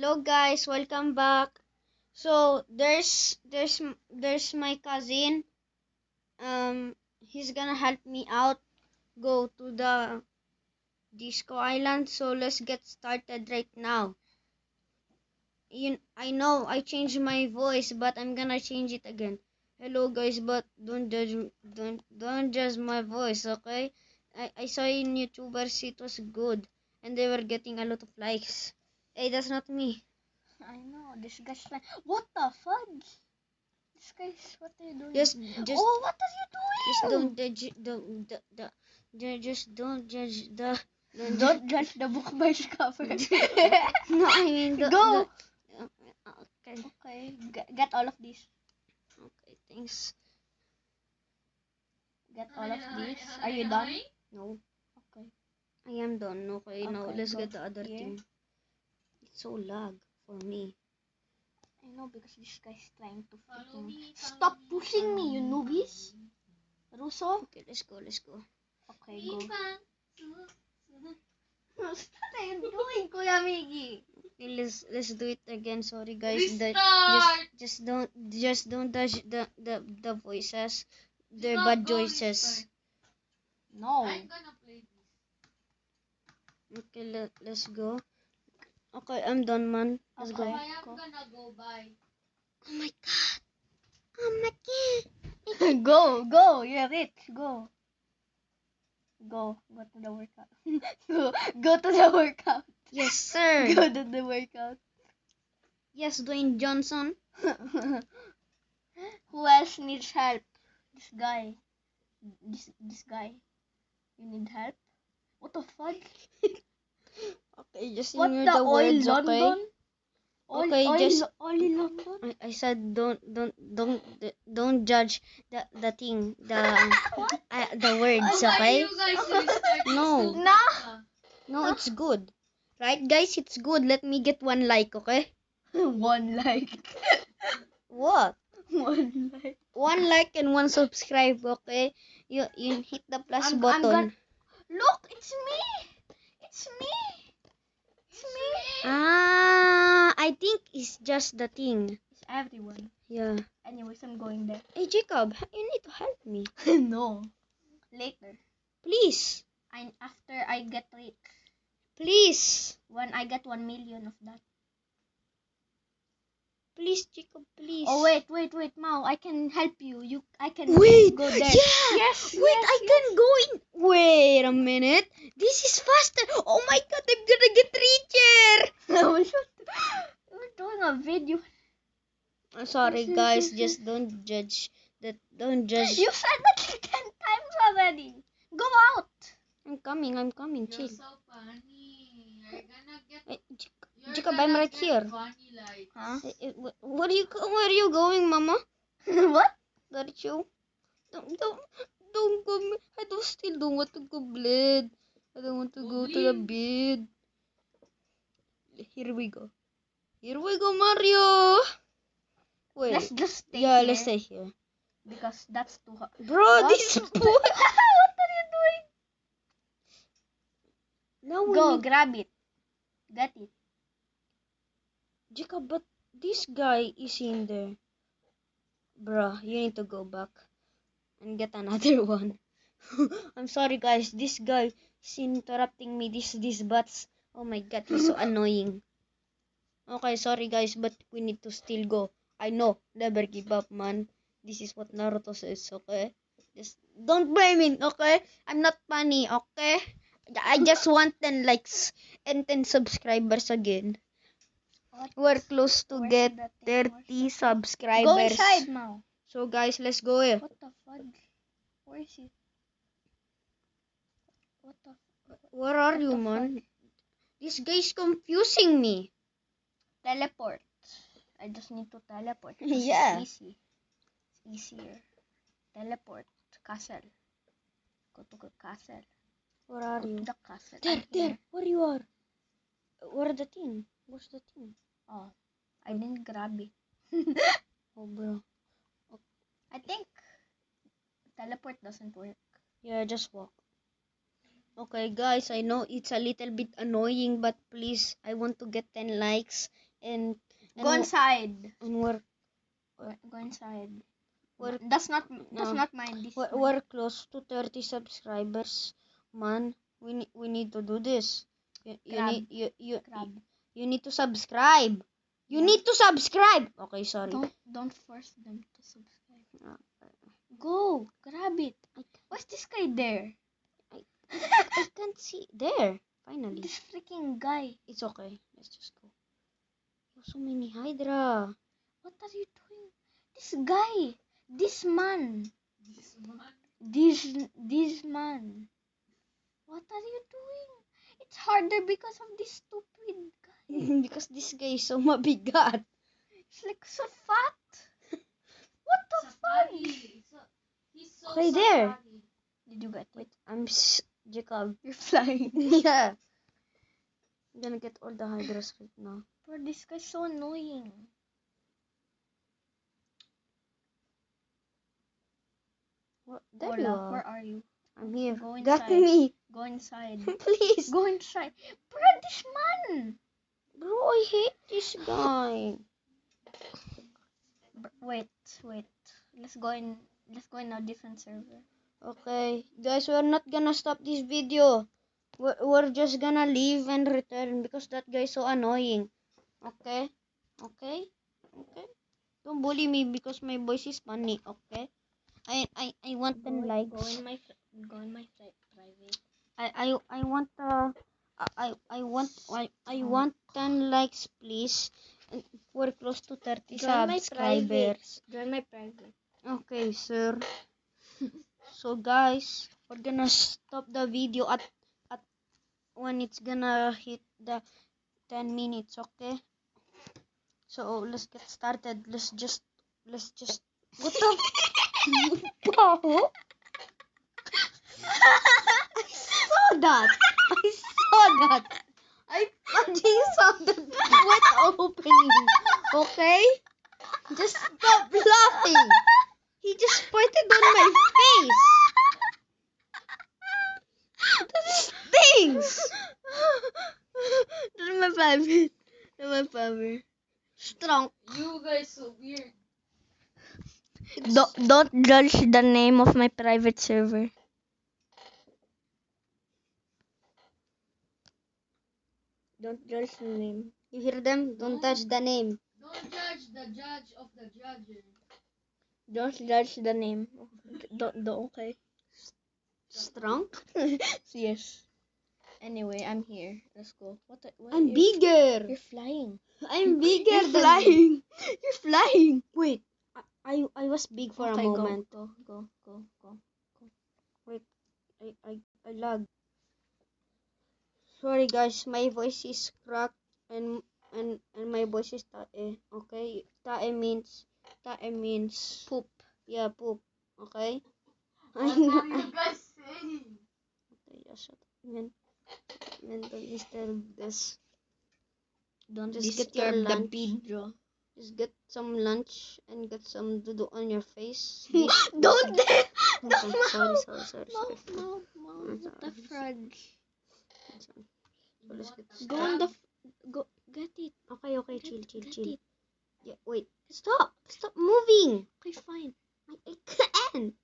Hello guys, welcome back. So there's my cousin. He's gonna help me out go to the disco island. So let's get started right now. I know I changed my voice, but I'm gonna change it again. Hello guys, but don't judge my voice, okay? I saw in YouTubers it was good, and they were getting a lot of likes. Hey, that's not me. I know, this guy's like, what the fudge? This guy's, what are you doing? Just oh, what are you Just doing? don't judge just don't judge the Don't judge the book by its cover. no, I mean Go. Okay. Okay, get all of this. Okay, thanks. Get all of this. Are you done? No, Okay. I am done. Okay, now Okay, let's go get the other here. thing. It's so lag for me. I know, because this guy's trying to freaking stop pushing me, you newbies. Russo. Okay, let's go. Okay, go. What are you doing, Kuya Miggy? Okay, let's do it again. Sorry guys. Just don't judge the voices. They're bad choices. No. I'm gonna play this. Okay, let's go. Okay, I'm done, man. Let's Okay. go. I am gonna go by. Oh my god. Oh my god. Go, you're rich. Go to the workout. go to the workout. Yes, sir. Go to the workout. Yes, Dwayne Johnson. Who else needs help? This guy. This guy. You need help? What the fuck? Okay, just What ignore the the oil words, okay? London? Okay, oil London? I said don't judge the thing, the words, okay? You guys restart No. this. No, it's good. Right, guys? It's good. Let me get 1 like, okay? One like. What? 1 like. 1 like and 1 subscribe, okay? You hit the plus button. Look, it's me. It's me. I think it's just the thing. It's everyone. Yeah. Anyways, I'm going there. Hey, Jacob, you need to help me. No. Later. Please. After I get rich. Please. When I get 1 million of that. Please, Jacob, please. Oh, wait, Mao. I can help you. I can Wait. go there. Yeah. Yes. Wait, I can go in. Wait a minute. This is faster. Oh my god, I'm gonna get richer. We're doing a video. I'm sorry, guys. Just don't judge. Don't judge. You said that 10 times already. Go out. I'm coming. You're Chill. so funny. You're gonna get. Hey, You're Jacob, gonna I'm right get here. funny like. Huh? Where are you going, Mama? What? Got you. Don't go. I still don't want to go bed. I don't want to go to the bed. Here we go, Mario. Wait. Let's just stay Yeah, here. let's stay here. Because that's too hot. Bro, What? this is What are you doing? Now we Go, need... grab it. Get it. Jacob, but this guy is in there. Bruh, you need to go back and get another one. I'm sorry, guys. This guy is interrupting me. These bots. Oh my god, he's so annoying. Okay, sorry, guys, but we need to still go. I know, never give up, man. This is what Naruto says, okay? Just don't blame me, okay? I'm not funny, okay? I just want 10 likes and 10 subscribers again. What? We're close to Where's get the thing? 30 subscribers. Go inside now. So guys, let's go here. What the fudge? Where is it? What the? Where are you, man? This guy's confusing me. Teleport. I just need to teleport. Yeah. It's easy. It's easier. Teleport. Castle. Go to the castle. Where are Go you? to the castle. There. Where you are? Where's the thing? Where's the thing? Oh, I didn't grab it. Oh, bro. I think teleport doesn't work. Yeah, just walk. Okay, guys, I know it's a little bit annoying, but please, I want to get 10 likes and Go inside. and we're Go inside. We're- That's not no. mine. This we're close to 30 subscribers, man. We need to do this. You Crab. need Crab. you need to subscribe. You Yeah. need to subscribe. Okay, sorry. Don't force them to subscribe. Uh, Go grab it. Why's this guy there? I can't see there. Finally, This freaking guy. it's okay. Let's just go. Oh, so many Hydra. What are you doing? This guy. This man. This man. This man. What are you doing? It's harder because of this stupid guy. Because this guy is so mabigat. It's like so fat. What the fuck? Safari. He's so Okay, there. safari. Did you get it? I'm Jacob. You're flying. Yeah. I'm gonna get all the Hydras right now. Bro, this guy's so annoying. What? There you Olaf, are. where are you? I'm here. Go Got inside. me. Go inside. Please. Go inside. Bro, this man. Bro, I hate this guy. Wait. Let's go in a different server. Okay. Guys, we're not gonna stop this video. We're just gonna leave and return because that guy is so annoying. Okay? Okay? Okay? Don't bully me because my voice is funny, okay? I want 10 likes. Go in my private. I want I want 10 likes, please. And we're close to 30 Join my subscribers. Join my private. Okay, sir. So guys, we're gonna stop the video at when it's gonna hit the 10 minutes, okay? So let's get started. Let's just what the Wow. I saw that. I fucking saw that wet opening. Okay? Just stop laughing. He just pointed on my face. That stinks. That's my private. That's my private. Strong. You guys so weird. Don't judge the name of my private server. Don't judge the name. You hear them? Don't touch the name. Don't judge the judge of the judges. Don't judge the name. Don't okay. Strong? Yes. Anyway, I'm here. Let's go. What I'm bigger. You're flying. I'm bigger You're than flying. You're flying. Wait. I was big for a moment. Go. Wait. I lag. Sorry guys, my voice is cracked and my voice is tae. Okay? Tae means Poop. yeah, poop. Okay? What are you guys saying? Okay, just shut up. Man, don't disturb this. Don't Just get your disturb the lunch. video. Just get some lunch and get some dudu on your face. Don't. Okay, Don't. sorry. Mom. What the fudge? So let's get Go on the. Go get it. Okay, Get chill. it. Yeah, wait. Stop moving. Okay, fine. I can't.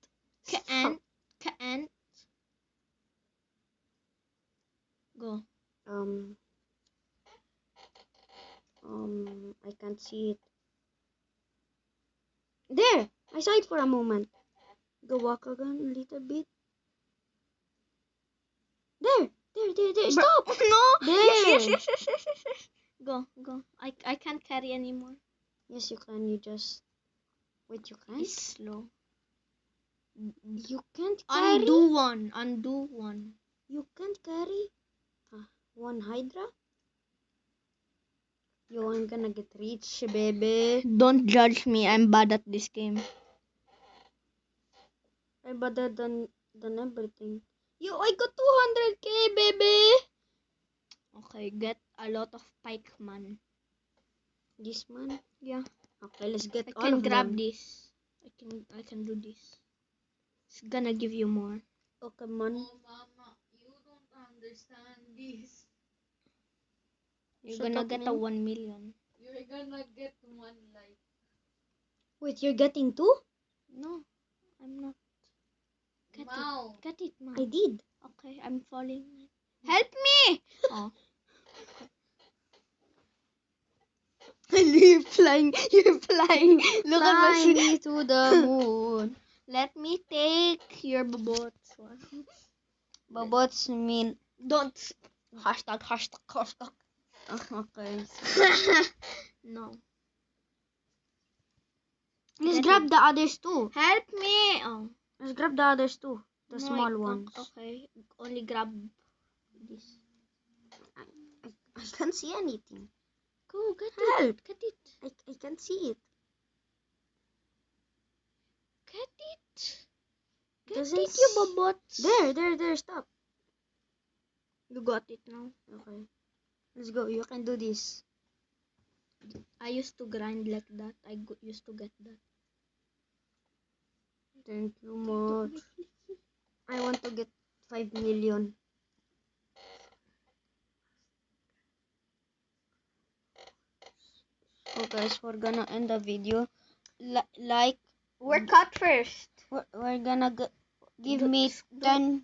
Can't. Go. I can't see it. There! I saw it for a moment. Go back again a little bit. There! Stop! No. There. Yes. Go. I can't carry anymore. Yes, you can. You just... Wait, you can't? It's slow. You can't carry? Undo one. You can't carry? One Hydra? Yo, I'm gonna get rich, baby. Don't judge me. I'm bad at this game. I'm better than everything. Yo, I got 200k, baby! Okay, get a lot of pikeman. This man? Yeah. Okay, let's get I all can of grab them. this. I can do this. It's gonna give you more. Okay, man. Oh, mama, you don't understand this. You're Shut gonna up, get man. a 1 million. You're You're gonna get 1 like. Wait, you're getting 2? No, I'm not. Wow. Get it, Mom. I did. Okay, I'm falling. Help me! Oh. You're flying. You're flying. Look at my Fly shoe. me to the moon. Let me take your babots. Babots mean. Don't. Hashtag. Okay. No. Let's Get grab it. the others too. Help me! Oh. Let's grab the others too. The No, I small can't. ones. Okay, only grab this. I can't see anything. Go, get Help. it. Get it. I can't see it. Get it. Get Doesn't it, you babots. There, stop. You got it now. Okay. Let's go. You can do this. I used to grind like that. Used to get that. Thank you much. I want to get 5 million. So guys, we're gonna end the video. Like, We're cut first. we're gonna give Do- me do-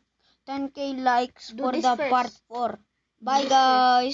10k likes do for this the first. part 4. Bye this guys.